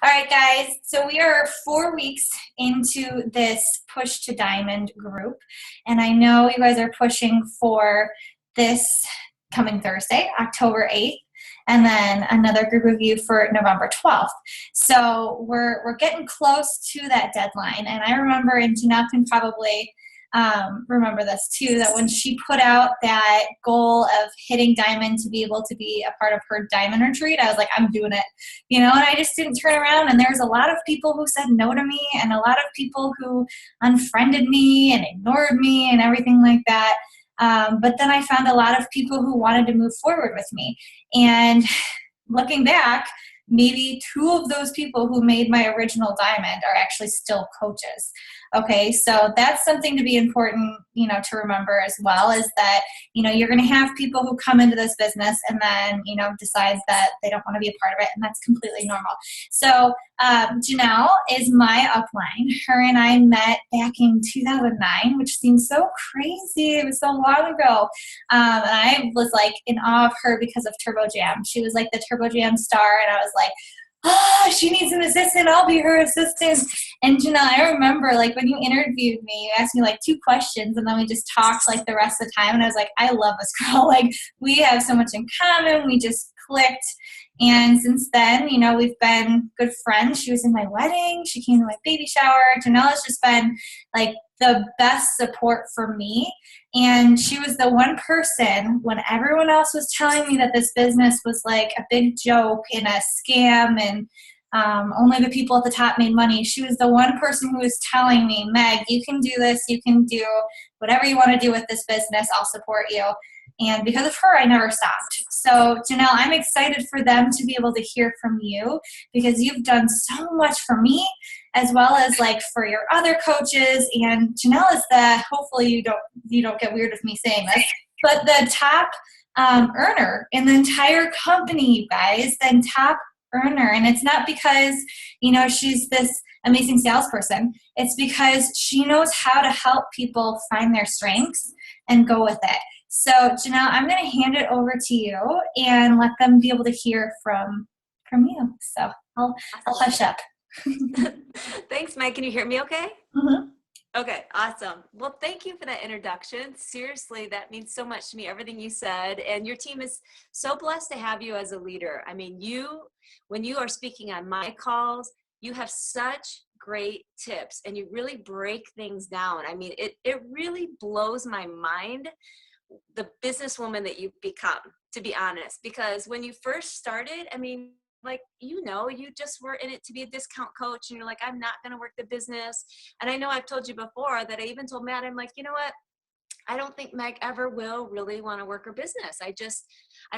All right, guys. So we are 4 weeks into this Push to Diamond group, and I know you guys are pushing for this coming Thursday, October 8th, and then another group of you for November 12th. So we're getting close to that deadline, and I remember, and Jenelle can probably remember this too, that when she put out that goal of hitting diamond to be able to be a part of her diamond retreat, I was like, I'm doing it, and I just didn't turn around. And there was a lot of people who said no to me, and a lot of people who unfriended me and ignored me and everything like that. But then I found a lot of people who wanted to move forward with me. And looking back, maybe two of those people who made my original diamond are actually still coaches. Okay, so that's something to be important, to remember as well, is that, you're going to have people who come into this business and then, decides that they don't want to be a part of it, and that's completely normal. So Jenelle is my upline. Her and I met back in 2009, which seems so crazy. It was so long ago. And I was like in awe of her because of Turbo Jam. She was like the Turbo Jam star, and I was like, she needs an assistant. I'll be her assistant. And Jenelle, I remember like when you interviewed me, you asked me like 2 questions, and then we just talked like the rest of the time. And I was like, I love this girl. Like, we have so much in common. We just clicked. And since then, we've been good friends. She was in my wedding. She came to my baby shower. Jenelle has just been like the best support for me. And she was the one person when everyone else was telling me that this business was like a big joke and a scam, and only the people at the top made money. She was the one person who was telling me, Meg, you can do this. You can do whatever you want to do with this business. I'll support you. And because of her, I never stopped. So, Jenelle, I'm excited for them to be able to hear from you, because you've done so much for me, as well as like for your other coaches. And Jenelle is hopefully you don't get weird with me saying this, but the top earner in the entire company, you guys, the top earner. And it's not because, she's this amazing salesperson. It's because she knows how to help people find their strengths and go with it. So, Jenelle, I'm going to hand it over to you and let them be able to hear from you. So I'll hush up. Thanks, Mike. Can you hear me okay? Mm-hmm. Okay, awesome. Well, thank you for that introduction. Seriously, that means so much to me, everything you said. And your team is so blessed to have you as a leader. I mean, when you are speaking on my calls, you have such great tips and you really break things down. I mean, it really blows my mind, the businesswoman that you've become, to be honest, because when you first started, I mean, like, you just were in it to be a discount coach, and you're like, I'm not going to work the business. And I know I've told you before that I even told Matt, I'm like, you know what? I don't think Meg ever will really want to work her business. I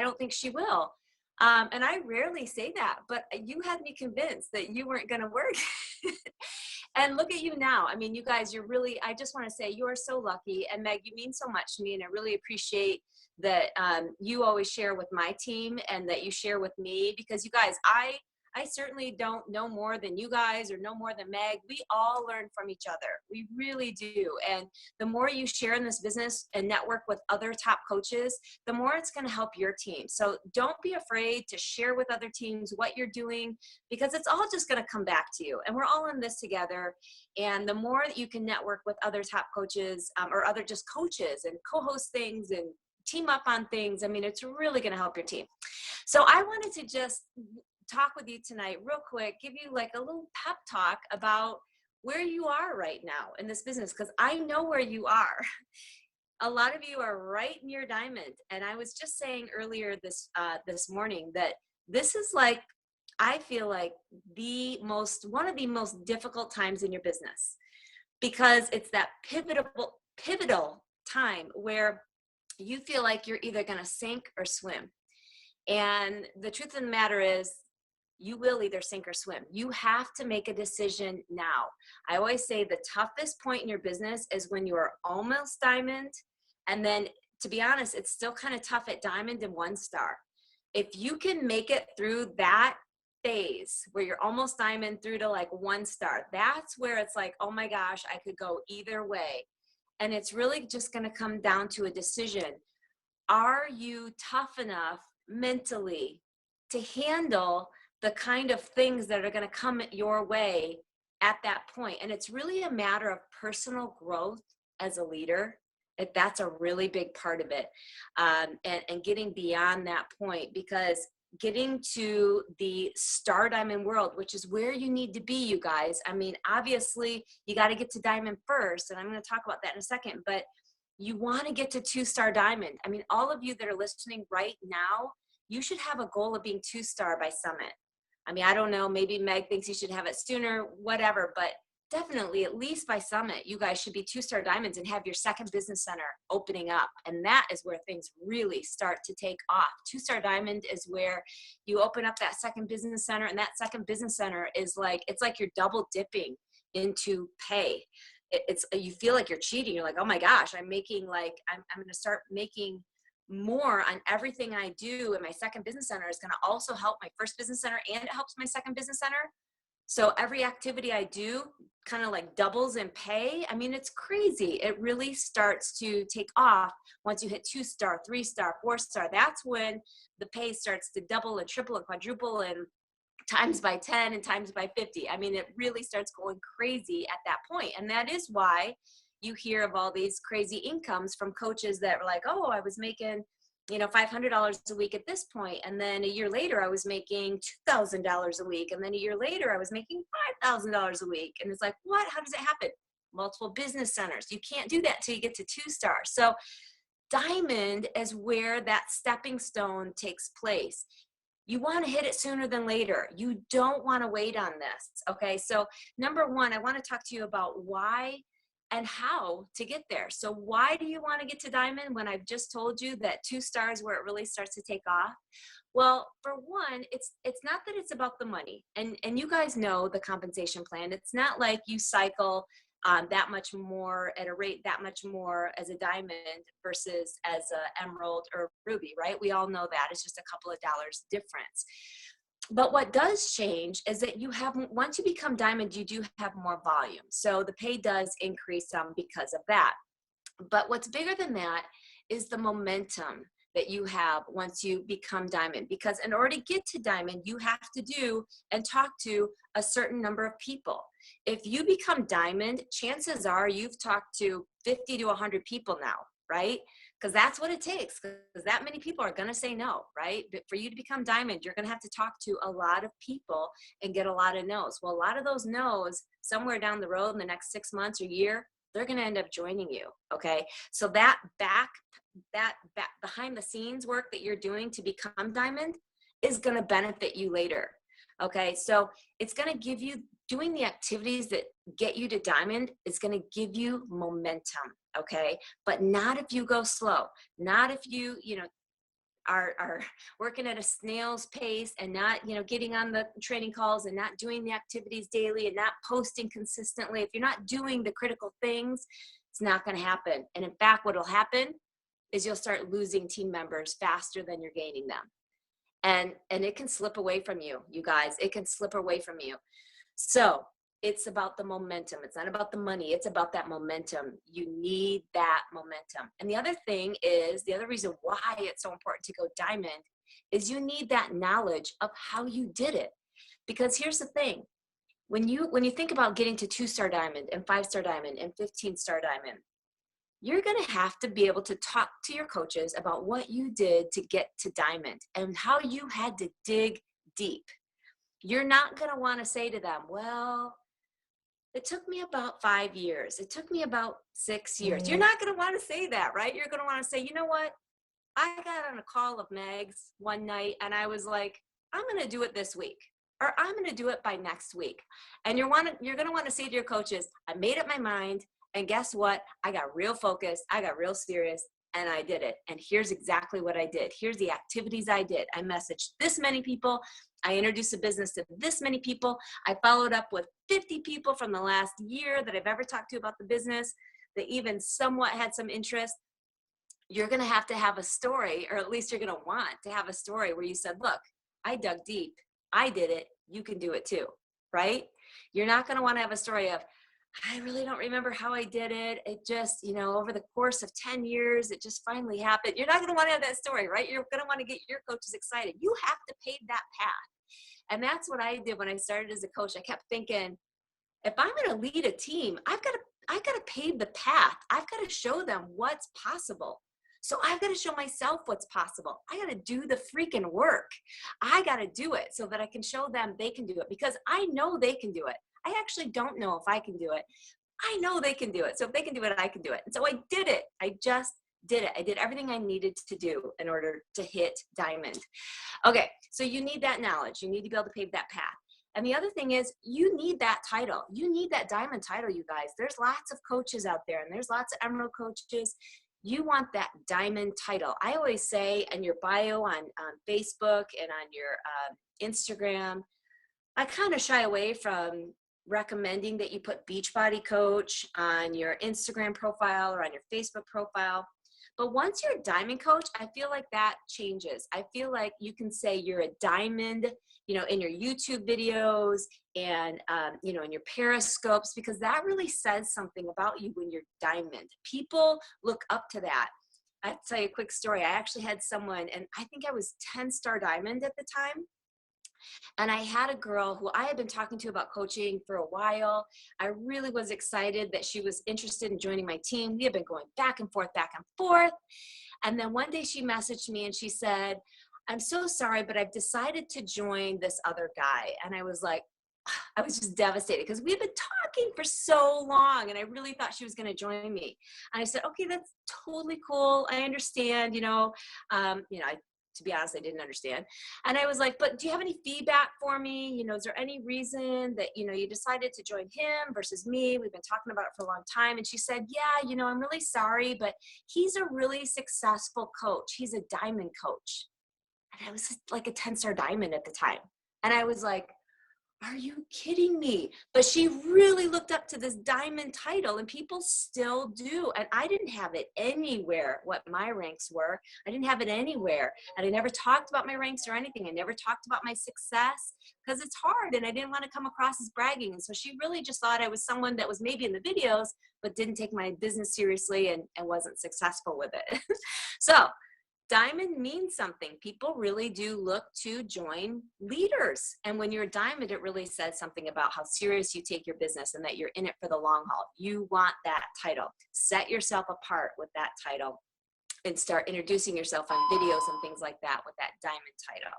don't think she will. And I rarely say that, but you had me convinced that you weren't going to work. And look at you now. I mean, you guys, I just want to say you are so lucky. And Meg, you mean so much to me. And I really appreciate that you always share with my team and that you share with me, because you guys, I certainly don't know more than you guys or know more than Meg. We all learn from each other. We really do. And the more you share in this business and network with other top coaches, the more it's going to help your team. So don't be afraid to share with other teams what you're doing, because it's all just going to come back to you. And we're all in this together. And the more that you can network with other top coaches or other just coaches and co-host things and team up on things, I mean, it's really going to help your team. So I wanted to just talk with you tonight real quick, give you like a little pep talk about where you are right now in this business, because I know where you are. A lot of you are right near diamond. And I was just saying earlier this morning that this is like, I feel like one of the most difficult times in your business, because it's that pivotal time where you feel like you're either going to sink or swim. And the truth of the matter is, you will either sink or swim. You have to make a decision now. I always say the toughest point in your business is when you are almost diamond. And then, to be honest, it's still kind of tough at diamond and 1 star. If you can make it through that phase where you're almost diamond through to like 1 star, that's where it's like, oh my gosh, I could go either way. And it's really just going to come down to a decision. Are you tough enough mentally to handle the kind of things that are going to come your way at that point. And it's really a matter of personal growth as a leader. That's a really big part of it. And getting beyond that point, because getting to the star diamond world, which is where you need to be, you guys. I mean, obviously you got to get to diamond first, and I'm going to talk about that in a second, but you want to get to 2-star diamond. I mean, all of you that are listening right now, you should have a goal of being 2-star by summit. I mean, I don't know, maybe Meg thinks you should have it sooner, whatever, but definitely at least by summit, you guys should be 2-star diamonds and have your second business center opening up. And that is where things really start to take off. 2-star diamond is where you open up that second business center, and that second business center is like, it's like you're double dipping into pay. You feel like you're cheating. You're like, oh my gosh, I'm making like, I'm going to start making more on everything I do. And my second business center is going to also help my first business center, and it helps my second business center. So every activity I do kind of like doubles in pay. I mean, it's crazy. It really starts to take off once you hit 2-star, 3-star, 4-star. That's when the pay starts to double and triple and quadruple and times by 10 and times by 50. I mean, it really starts going crazy at that point. And that is why you hear of all these crazy incomes from coaches that were like, oh, I was making, $500 a week at this point. And then a year later, I was making $2,000 a week. And then a year later, I was making $5,000 a week. And it's like, what? How does it happen? Multiple business centers. You can't do that till you get to 2-star. So diamond is where that stepping stone takes place. You want to hit it sooner than later. You don't want to wait on this. Okay. So number one, I want to talk to you about why and how to get there. So why do you want to get to diamond when I've just told you that 2-star is where it really starts to take off? Well, for one, it's not that it's about the money. And you guys know the compensation plan. It's not like you cycle that much more at a rate that much more as a diamond versus as a emerald or ruby, right? We all know that. It's just a couple of dollars difference. But what does change is that once you become diamond, you do have more volume. So the pay does increase some because of that. But what's bigger than that is the momentum that you have once you become diamond. Because in order to get to diamond, you have to do and talk to a certain number of people. If you become diamond, chances are you've talked to 50 to 100 people now, right? Because that's what it takes, because that many people are going to say no, right? But for you to become diamond, you're going to have to talk to a lot of people and get a lot of no's. Well, a lot of those no's somewhere down the road in the next 6 months or year, they're going to end up joining you. Okay. So that behind the scenes work that you're doing to become diamond is going to benefit you later. Okay. So it's going to give you, doing the activities that get you to diamond is going to give you momentum. Okay. But not if you go slow, not if you are working at a snail's pace and not, getting on the training calls and not doing the activities daily and not posting consistently. If you're not doing the critical things, it's not going to happen. And in fact, what will happen is you'll start losing team members faster than you're gaining them. And it can slip away from you, you guys. It can slip away from you. So it's about the momentum. It's not about the money. It's about that momentum. You need that momentum. And the other thing is, the other reason why it's so important to go diamond is you need that knowledge of how you did it. Because here's the thing. When you think about getting to 2-star diamond and 5-star diamond and 15-star diamond, you're going to have to be able to talk to your coaches about what you did to get to diamond and how you had to dig deep. You're not going to want to say to them, well, it took me about 5 years. It took me about 6 years. You're not going to want to say that, right? You're going to want to say, you know what? I got on a call of Meg's one night and I was like, I'm going to do it this week, or I'm going to do it by next week. And you're going to want to say to your coaches, I made up my mind. And guess what? I got real focused. I got real serious. And I did it. And here's exactly what I did. Here's the activities I did. I messaged this many people. I introduced a business to this many people. I followed up with 50 people from the last year that I've ever talked to about the business that even somewhat had some interest. You're going to have a story, or at least you're going to want to have a story where you said, look, I dug deep. I did it. You can do it too, right? You're not going to want to have a story of, I really don't remember how I did it. It just, over the course of 10 years, it just finally happened. You're not going to want to have that story, right? You're going to want to get your coaches excited. You have to pave that path. And that's what I did when I started as a coach. I kept thinking, if I'm going to lead a team, I've got to pave the path. I've got to show them what's possible. So I've got to show myself what's possible. I got to do the freaking work. I got to do it so that I can show them they can do it, because I know they can do it. I actually don't know if I can do it. I know they can do it. So if they can do it, I can do it. And so I did it. I just did it. I did everything I needed to do in order to hit diamond. Okay, so you need that knowledge. You need to be able to pave that path. And the other thing is, you need that title. You need that diamond title, you guys. There's lots of coaches out there, and there's lots of emerald coaches. You want that diamond title. I always say in your bio on Facebook and on your Instagram, I kind of shy away from recommending that you put Beachbody Coach on your Instagram profile or on your Facebook profile. But once you're a diamond coach, I feel like that changes. I feel like you can say you're a diamond, you know, in your YouTube videos and, you know, in your periscopes, because that really says something about you when you're diamond. People look up to that. I'll tell you a quick story. I actually had someone, and I think I was 10-star diamond at the time. And I had a girl who I had been talking to about coaching for a while. I really was excited that she was interested in joining my team. We had been going back and forth, back and forth. And then one day she messaged me and she said, I'm so sorry, but I've decided to join this other guy. And I was like, I was just devastated because we had been talking for so long and I really thought she was going to join me. And I said, okay, that's totally cool. I understand, to be honest, I didn't understand. And I was like, but do you have any feedback for me? You know, is there any reason that, you know, you decided to join him versus me? We've been talking about it for a long time. And she said, yeah, you know, I'm really sorry, but he's a really successful coach. He's a diamond coach. And I was like a 10-star diamond at the time. And I was like, are you kidding me? But she really looked up to this diamond title, and people still do. And I didn't have it anywhere what my ranks were. I didn't have it anywhere. And I never talked about my ranks or anything. I never talked about my success because it's hard and I didn't want to come across as bragging. And so she really just thought I was someone that was maybe in the videos, but didn't take my business seriously and wasn't successful with it. So diamond means something. People really do look to join leaders. And when you're a diamond, it really says something about how serious you take your business and that you're in it for the long haul. You want that title. Set yourself apart with that title and start introducing yourself on videos and things like that with that diamond title.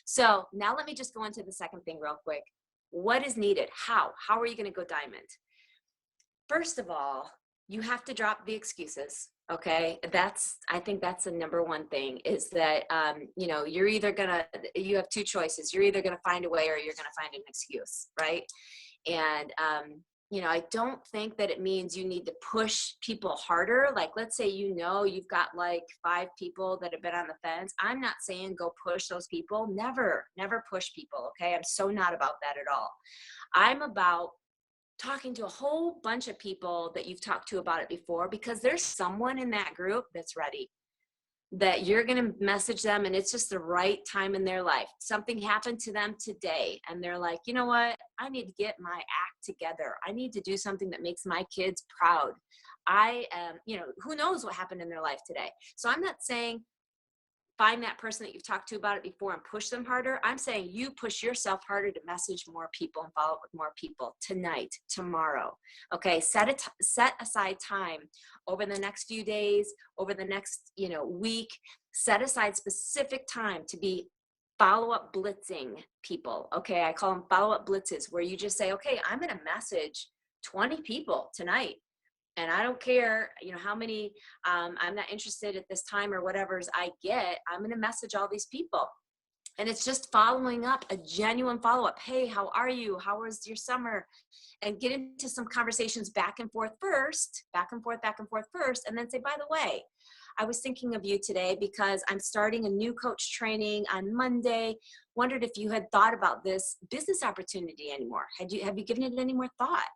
So now let me just go into the second thing real quick. What is needed? How are you going to go diamond? First of all, you have to drop the excuses. Okay. I think that's the number one thing is that, you have two choices. You're either going to find a way or you're going to find an excuse. Right. And, I don't think that it means you need to push people harder. Like, let's say, you've got like 5 people that have been on the fence. I'm not saying go push those people. Never push people. Okay. I'm so not about that at all. I'm about talking to a whole bunch of people that you've talked to about it before, because there's someone in that group that's ready, that you're going to message them and it's just the right time in their life. Something happened to them today and they're like, you know what? I need to get my act together. I need to do something that makes my kids proud. I am, who knows what happened in their life today. So I'm not saying find that person that you've talked to about it before and push them harder. I'm saying you push yourself harder to message more people and follow up with more people tonight, tomorrow. Okay, set aside time over the next few days, over the next week. Set aside specific time to be follow-up blitzing people. Okay, I call them follow-up blitzes, where you just say, okay, I'm going to message 20 people tonight. And I don't care, how many, I'm not interested at this time or whatever's I get, I'm going to message all these people. And it's just following up, a genuine follow-up. Hey, how are you? How was your summer? And get into some conversations back and forth first, and then say, by the way, I was thinking of you today because I'm starting a new coach training on Monday. Wondered if you had thought about this business opportunity anymore. Have you given it any more thought?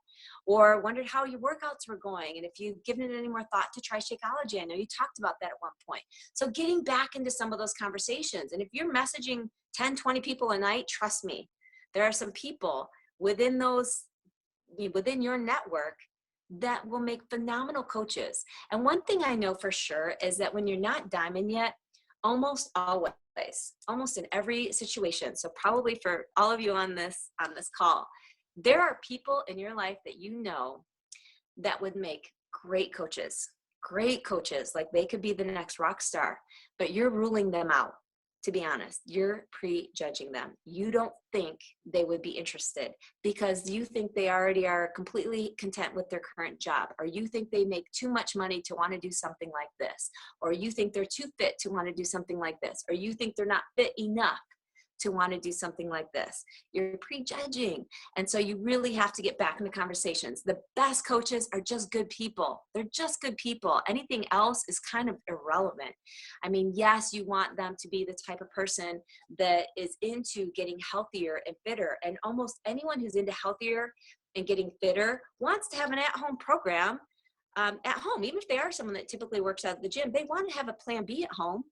Or wondered how your workouts were going, and if you've given it any more thought to try Shakeology. I know you talked about that at one point. So getting back into some of those conversations. And if you're messaging 10, 20 people a night, trust me, there are some people within your network that will make phenomenal coaches. And one thing I know for sure is that when you're not diamond yet, almost always place, almost in every situation. So probably for all of you on this call, there are people in your life that you know that would make great coaches. Like they could be the next rock star, but you're ruling them out. To be honest, you're prejudging them. You don't think they would be interested because you think they already are completely content with their current job, or you think they make too much money to want to do something like this, or you think they're too fit to want to do something like this, or you think they're not fit enough to want to do something like this. You're prejudging. And so you really have to get back into conversations. The best coaches are just good people. They're just good people. Anything else is kind of irrelevant. I mean, yes, you want them to be the type of person that is into getting healthier and fitter. And almost anyone who's into healthier and getting fitter wants to have an at-home program at home. Even if they are someone that typically works out at the gym, they want to have a plan B at home.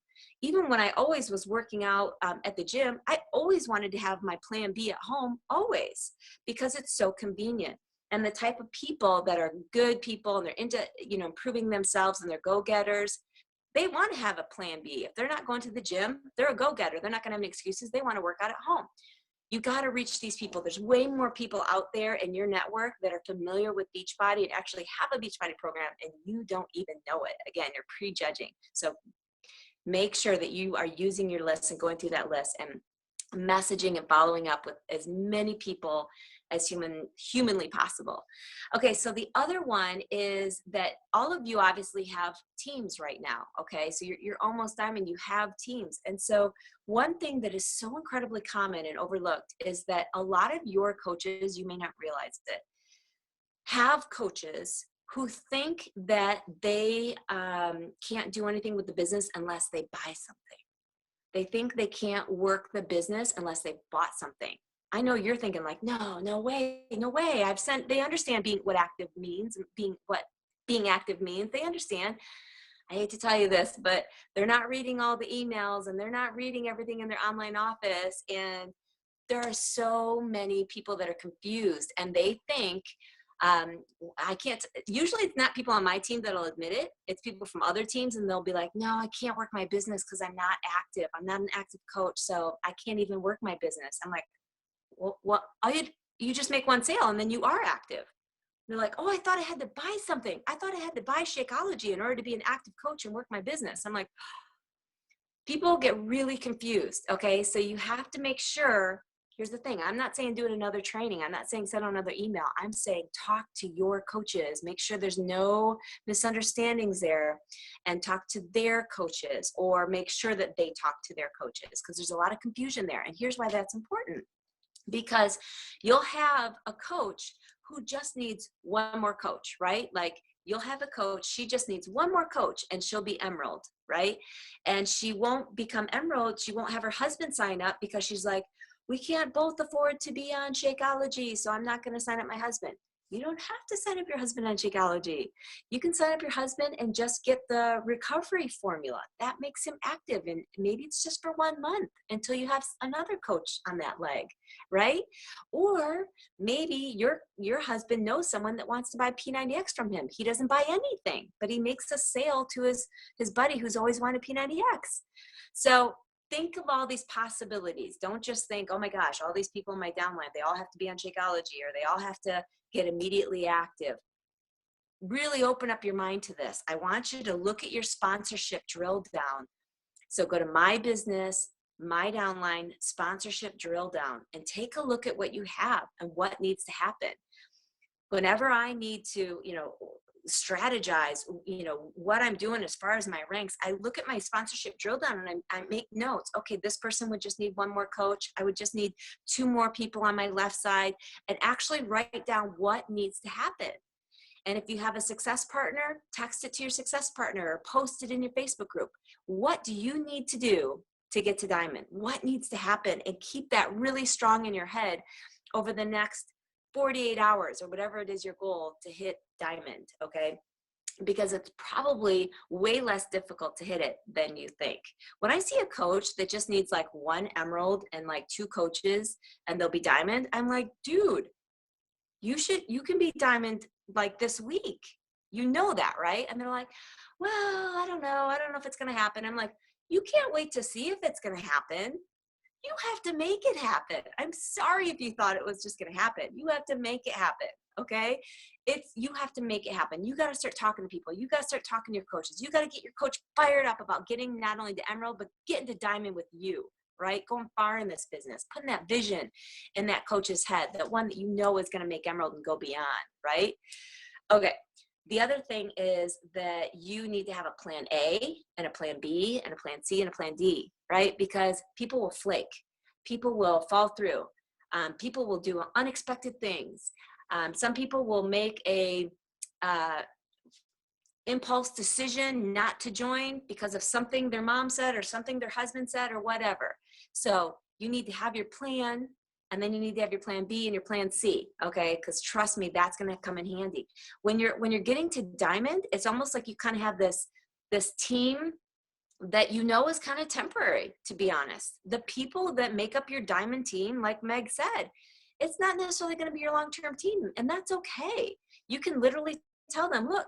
Even when I always was working out at the gym, I always wanted to have my plan B at home, always, because it's so convenient. And the type of people that are good people and they're into, improving themselves and they're go-getters, they want to have a plan B. If they're not going to the gym, they're a go-getter. They're not going to have any excuses. They want to work out at home. You got to reach these people. There's way more people out there in your network that are familiar with Beachbody and actually have a Beachbody program, and you don't even know it. Again, you're prejudging. So make sure that you are using your list and going through that list and messaging and following up with as many people as humanly possible. Okay, so the other one is that all of you obviously have teams right now, okay? So you're almost diamond, you have teams. And so one thing that is so incredibly common and overlooked is that a lot of your coaches, you may not realize it, have coaches who think that they can't do anything with the business unless they buy something. They think they can't work the business unless they bought something. I know you're thinking like, no way. They understand what active means, what being active means. They understand. I hate to tell you this, but they're not reading all the emails and they're not reading everything in their online office. And there are so many people that are confused and they think, usually it's not people on my team that'll admit it. It's people from other teams and they'll be like, no, I can't work my business because I'm not active. I'm not an active coach. So I can't even work my business. I'm like, well, you just make one sale and then you are active. They're like, oh, I thought I had to buy something. I thought I had to buy Shakeology in order to be an active coach and work my business. I'm like, people get really confused. Okay. So you have to make sure. Here's the thing. I'm not saying do another training. I'm not saying send another email. I'm saying talk to your coaches. Make sure there's no misunderstandings there and talk to their coaches or make sure that they talk to their coaches because there's a lot of confusion there. And here's why that's important. Because you'll have a coach who just needs one more coach, right? Like you'll have a coach, she just needs one more coach and she'll be Emerald, right? And she won't become Emerald. She won't have her husband sign up because she's like, we can't both afford to be on Shakeology, so I'm not going to sign up my husband. You don't have to sign up your husband on Shakeology. You can sign up your husband and just get the recovery formula. That makes him active, and maybe it's just for 1 month until you have another coach on that leg, right? Or maybe your husband knows someone that wants to buy P90X from him. He doesn't buy anything, but he makes a sale to his buddy who's always wanted P90X. So think of all these possibilities. Don't just think, oh my gosh, all these people in my downline, they all have to be on Shakeology or they all have to get immediately active. Really open up your mind to this. I want you to look at your sponsorship drill down. So go to my business, my downline, sponsorship drill down, and take a look at what you have and what needs to happen. Whenever I need to, strategize, what I'm doing as far as my ranks, I look at my sponsorship drill down and I make notes. Okay, this person would just need one more coach. I would just need 2 more people on my left side, and actually write down what needs to happen. And if you have a success partner, text it to your success partner or post it in your Facebook group. What do you need to do to get to diamond? What needs to happen? And keep that really strong in your head over the next 48 hours or whatever it is your goal to hit diamond, okay? Because it's probably way less difficult to hit it than you think. When I see a coach that just needs like 1 emerald and like 2 coaches and they'll be diamond, I'm like, dude, you can be diamond like this week. You know that, right? And they're like, well, I don't know if it's going to happen. I'm like, You can't wait to see if it's going to happen. You have to make it happen. I'm sorry if you thought it was just going to happen. You have to make it happen. Okay. You have to make it happen. You got to start talking to people. You got to start talking to your coaches. You got to get your coach fired up about getting not only to Emerald, but getting to Diamond with you, right? Going far in this business, putting that vision in that coach's head, that one that you know is going to make Emerald and go beyond, right? Okay. The other thing is that you need to have a plan A and a plan B and a plan C and a plan D, right? Because people will flake. People will fall through. People will do unexpected things. Some people will make a impulse decision not to join because of something their mom said or something their husband said or whatever. So you need to have your plan, and then you need to have your plan B and your plan C, okay? Because trust me, that's going to come in handy. When you're getting to Diamond, it's almost like you kind of have this team that you know is kind of temporary, to be honest. The people that make up your Diamond team, like Meg said, it's not necessarily going to be your long-term team, and that's okay. You can literally tell them, look,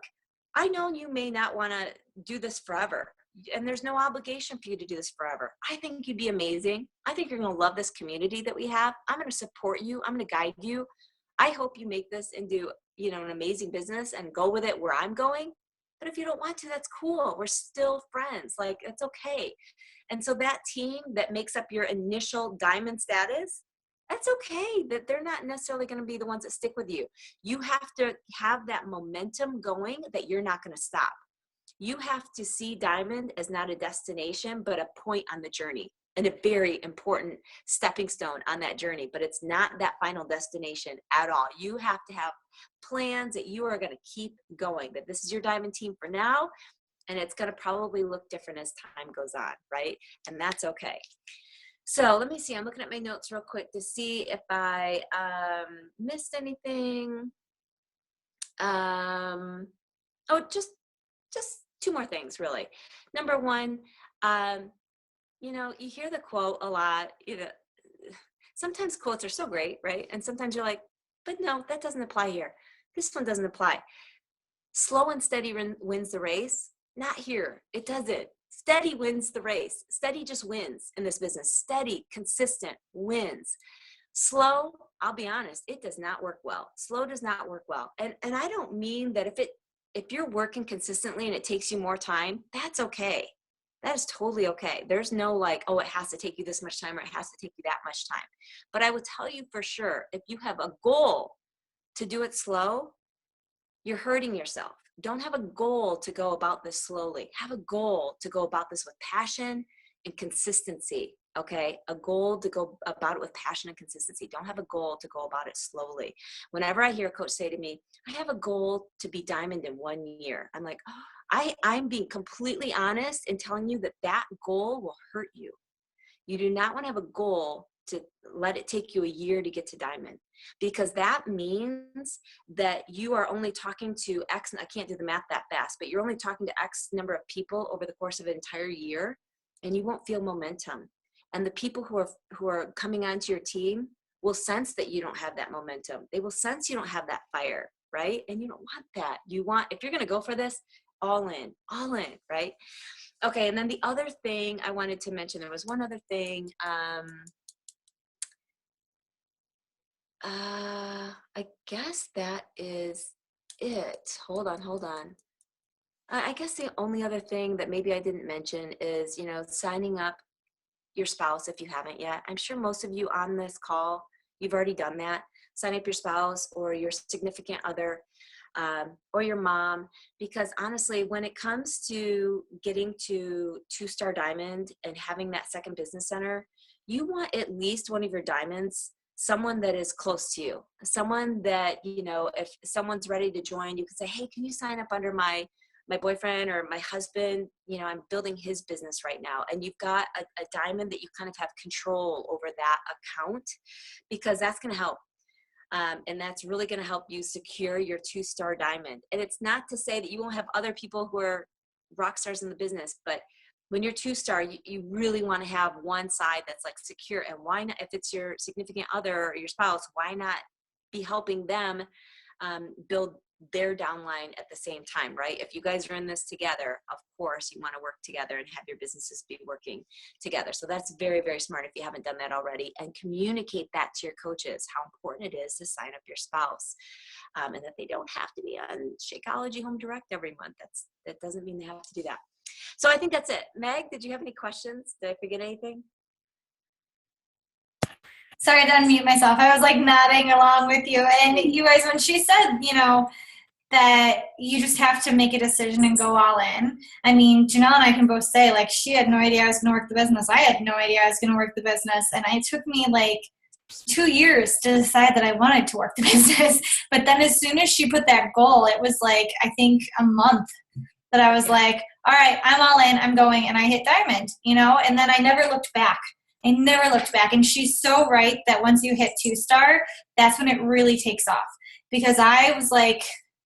I know you may not want to do this forever, and there's no obligation for you to do this forever. I think you'd be amazing. I think you're going to love this community that we have. I'm going to support you. I'm going to guide you. I hope you make this into, an amazing business and go with it where I'm going. But if you don't want to, that's cool. We're still friends. Like, it's okay. And so that team that makes up your initial Diamond status, that's okay. That they're not necessarily going to be the ones that stick with you. You have to have that momentum going that you're not going to stop. You have to see Diamond as not a destination, but a point on the journey, and a very important stepping stone on that journey. But it's not that final destination at all. You have to have plans that you are going to keep going, that this is your Diamond team for now, and it's going to probably look different as time goes on, right? And that's okay. So let me see. I'm looking at my notes real quick to see if I missed anything. Just two more things, really. Number one, you hear the quote a lot. Sometimes quotes are so great, right? And sometimes you're like, but no, that doesn't apply here. This one doesn't apply. Slow and steady wins the race. Not here. It doesn't. Steady wins the race. Steady just wins in this business. Steady, consistent wins. Slow, I'll be honest, it does not work well. Slow does not work well. And I don't mean that if you're working consistently and it takes you more time, that's okay. That is totally okay. There's no like, oh, it has to take you this much time or it has to take you that much time. But I would tell you for sure, if you have a goal to do it slow, you're hurting yourself. Don't have a goal to go about this slowly. Have a goal to go about this with passion and consistency, okay? A goal to go about it with passion and consistency. Don't have a goal to go about it slowly. Whenever I hear a coach say to me, I have a goal to be Diamond in 1 year, I'm like, I'm being completely honest in telling you that goal will hurt you. You do not want to have a goal to let it take you a year to get to Diamond, because that means that you are only talking to X, and I can't do the math that fast, but you're only talking to X number of people over the course of an entire year, and you won't feel momentum. And the people who are coming onto your team will sense that you don't have that momentum. They will sense you don't have that fire, right? And you don't want that. If you're going to go for this, all in, right? Okay, and then the other thing I wanted to mention, there was one other thing. I guess that is it. Hold on. I guess the only other thing that maybe I didn't mention is, signing up your spouse if you haven't yet. I'm sure most of you on this call, you've already done that. Sign up your spouse or your significant other, or your mom, because honestly, when it comes to getting to 2-star Diamond and having that second business center, you want at least one of your diamonds, someone that is close to you, someone that, if someone's ready to join, you can say, hey, can you sign up under my boyfriend or my husband? I'm building his business right now. And you've got a diamond that you kind of have control over that account, because that's going to help. And that's really going to help you secure your 2-star Diamond. And it's not to say that you won't have other people who are rock stars in the business, but when you're 2-star, you really want to have one side that's like secure. And why not, if it's your significant other or your spouse, why not be helping them build their downline at the same time, right? If you guys are in this together, of course you want to work together and have your businesses be working together. So that's very, very smart if you haven't done that already, and communicate that to your coaches, how important it is to sign up your spouse, and that they don't have to be on Shakeology Home Direct every month. That doesn't mean they have to do that. So I think that's it. Meg, did you have any questions? Did I forget anything? Sorry to unmute myself. I was like nodding along with you. And you guys, when she said, that you just have to make a decision and go all in. I mean, Jenelle and I can both say, like, she had no idea I was going to work the business. I had no idea I was going to work the business. And it took me like 2 years to decide that I wanted to work the business. But then as soon as she put that goal, it was like, I think a month that I was like, all right, I'm all in, I'm going. And I hit diamond, and then I never looked back. And she's so right that once you hit 2-star, that's when it really takes off. Because I was like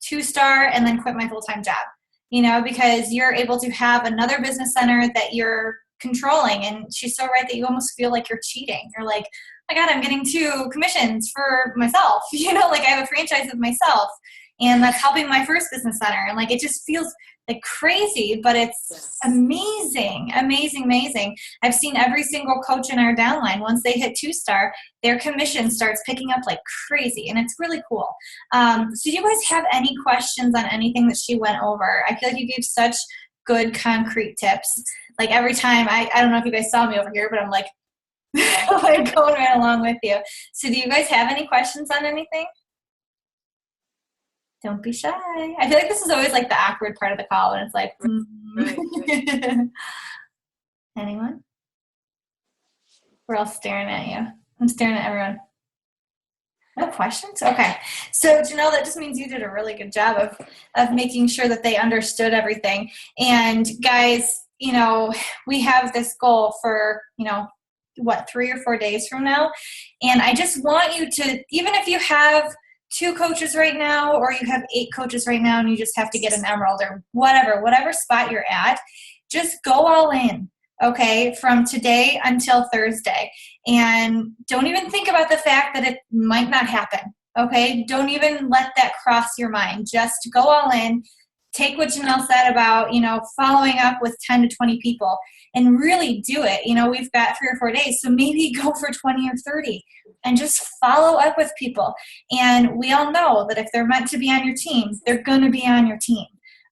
2-star and then quit my full-time job, because you're able to have another business center that you're controlling. And she's so right that you almost feel like you're cheating. You're like, oh my God, I'm getting 2 commissions for myself. Like I have a franchise of myself, and that's helping my first business center. And like, it just feels like crazy, but it's amazing. I've seen every single coach in our downline, once they hit 2-star, their commission starts picking up like crazy, and it's really cool. So do you guys have any questions on anything that she went over? I feel like you gave such good concrete tips. Like every time, I don't know if you guys saw me over here, but I'm like, like going right along with you. So do you guys have any questions on anything? Don't be shy. I feel like this is always like the awkward part of the call when it's like, right. Anyone? We're all staring at you. I'm staring at everyone. No questions? Okay. So Jenelle, that just means you did a really good job of making sure that they understood everything. And guys, we have this goal for, 3 or 4 days from now. And I just want you to, even if you have 2 coaches right now, or you have 8 coaches right now and you just have to get an emerald or whatever spot you're at, just go all in, okay, from today until Thursday. And don't even think about the fact that it might not happen, okay? Don't even let that cross your mind. Just go all in. Take what Jenelle said about, following up with 10 to 20 people and really do it. We've got 3 or 4 days, so maybe go for 20 or 30 and just follow up with people. And we all know that if they're meant to be on your team, they're going to be on your team,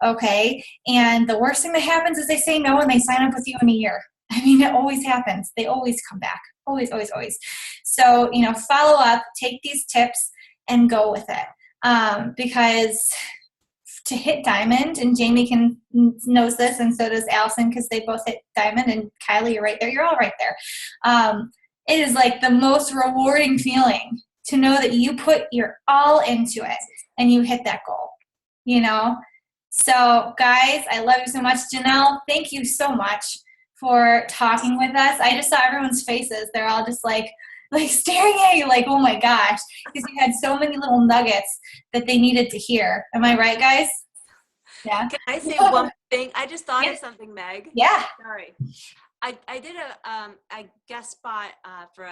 okay? And the worst thing that happens is they say no and they sign up with you in a year. I mean, it always happens. They always come back. Always. So, follow up, take these tips and go with it. Because to hit diamond, and Jamie knows this, and so does Allison, because they both hit diamond, and Kylie, you're right there. You're all right there. It is like the most rewarding feeling to know that you put your all into it and you hit that goal, So guys, I love you so much. Jenelle, thank you so much for talking with us. I just saw everyone's faces. They're all just like staring at you like, oh my gosh, because you had so many little nuggets that they needed to hear. Am I right, guys? Yeah. Can I say one thing? I just thought of something, Meg. Yeah. Sorry. I did a guest spot for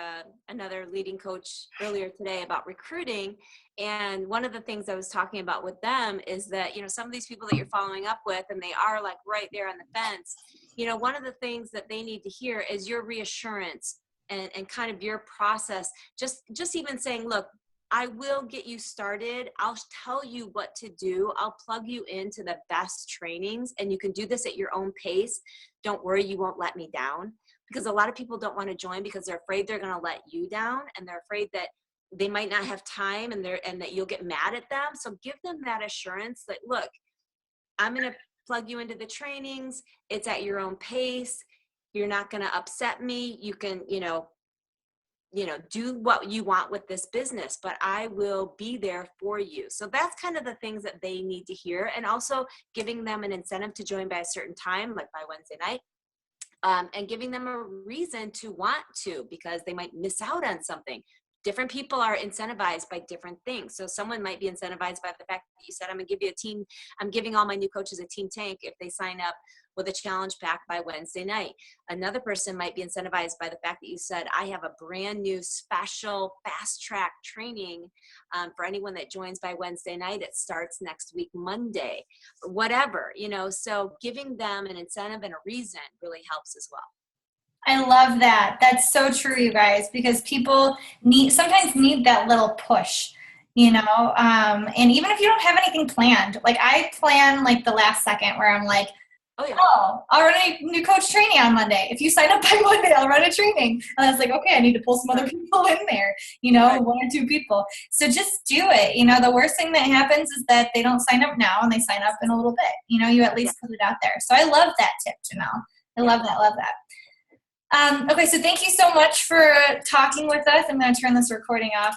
another leading coach earlier today about recruiting. And one of the things I was talking about with them is that, some of these people that you're following up with, and they are like right there on the fence, one of the things that they need to hear is your reassurance and kind of your process. Just even saying, look, I will get you started. I'll tell you what to do. I'll plug you into the best trainings, and you can do this at your own pace. Don't worry, you won't let me down. Because a lot of people don't want to join because they're afraid they're going to let you down, and they're afraid that they might not have time and that you'll get mad at them. So give them that assurance that, look, I'm going to plug you into the trainings. It's at your own pace. You're not going to upset me. You can, do what you want with this business, but I will be there for you. So that's kind of the things that they need to hear. And also giving them an incentive to join by a certain time, like by Wednesday night, and giving them a reason to want to, because they might miss out on something. different people are incentivized by different things. So someone might be incentivized by the fact that you said, I'm giving all my new coaches a team tank if they sign up with a challenge pack by Wednesday night. Another person might be incentivized by the fact that you said, I have a brand new special fast track training for anyone that joins by Wednesday night. It starts next week, Monday, or whatever, so giving them an incentive and a reason really helps as well. I love that. That's so true, you guys, because people sometimes need that little push, and even if you don't have anything planned, like I plan like the last second where I'm like, oh, I'll run a new coach training on Monday. If you sign up by Monday, I'll run a training. And I was like, okay, I need to pull some other people in there, Right. 1 or 2 people. So just do it. The worst thing that happens is that they don't sign up now and they sign up in a little bit. You at least put it out there. So I love that tip, Jenelle. I love that. Okay, so thank you so much for talking with us. I'm going to turn this recording off.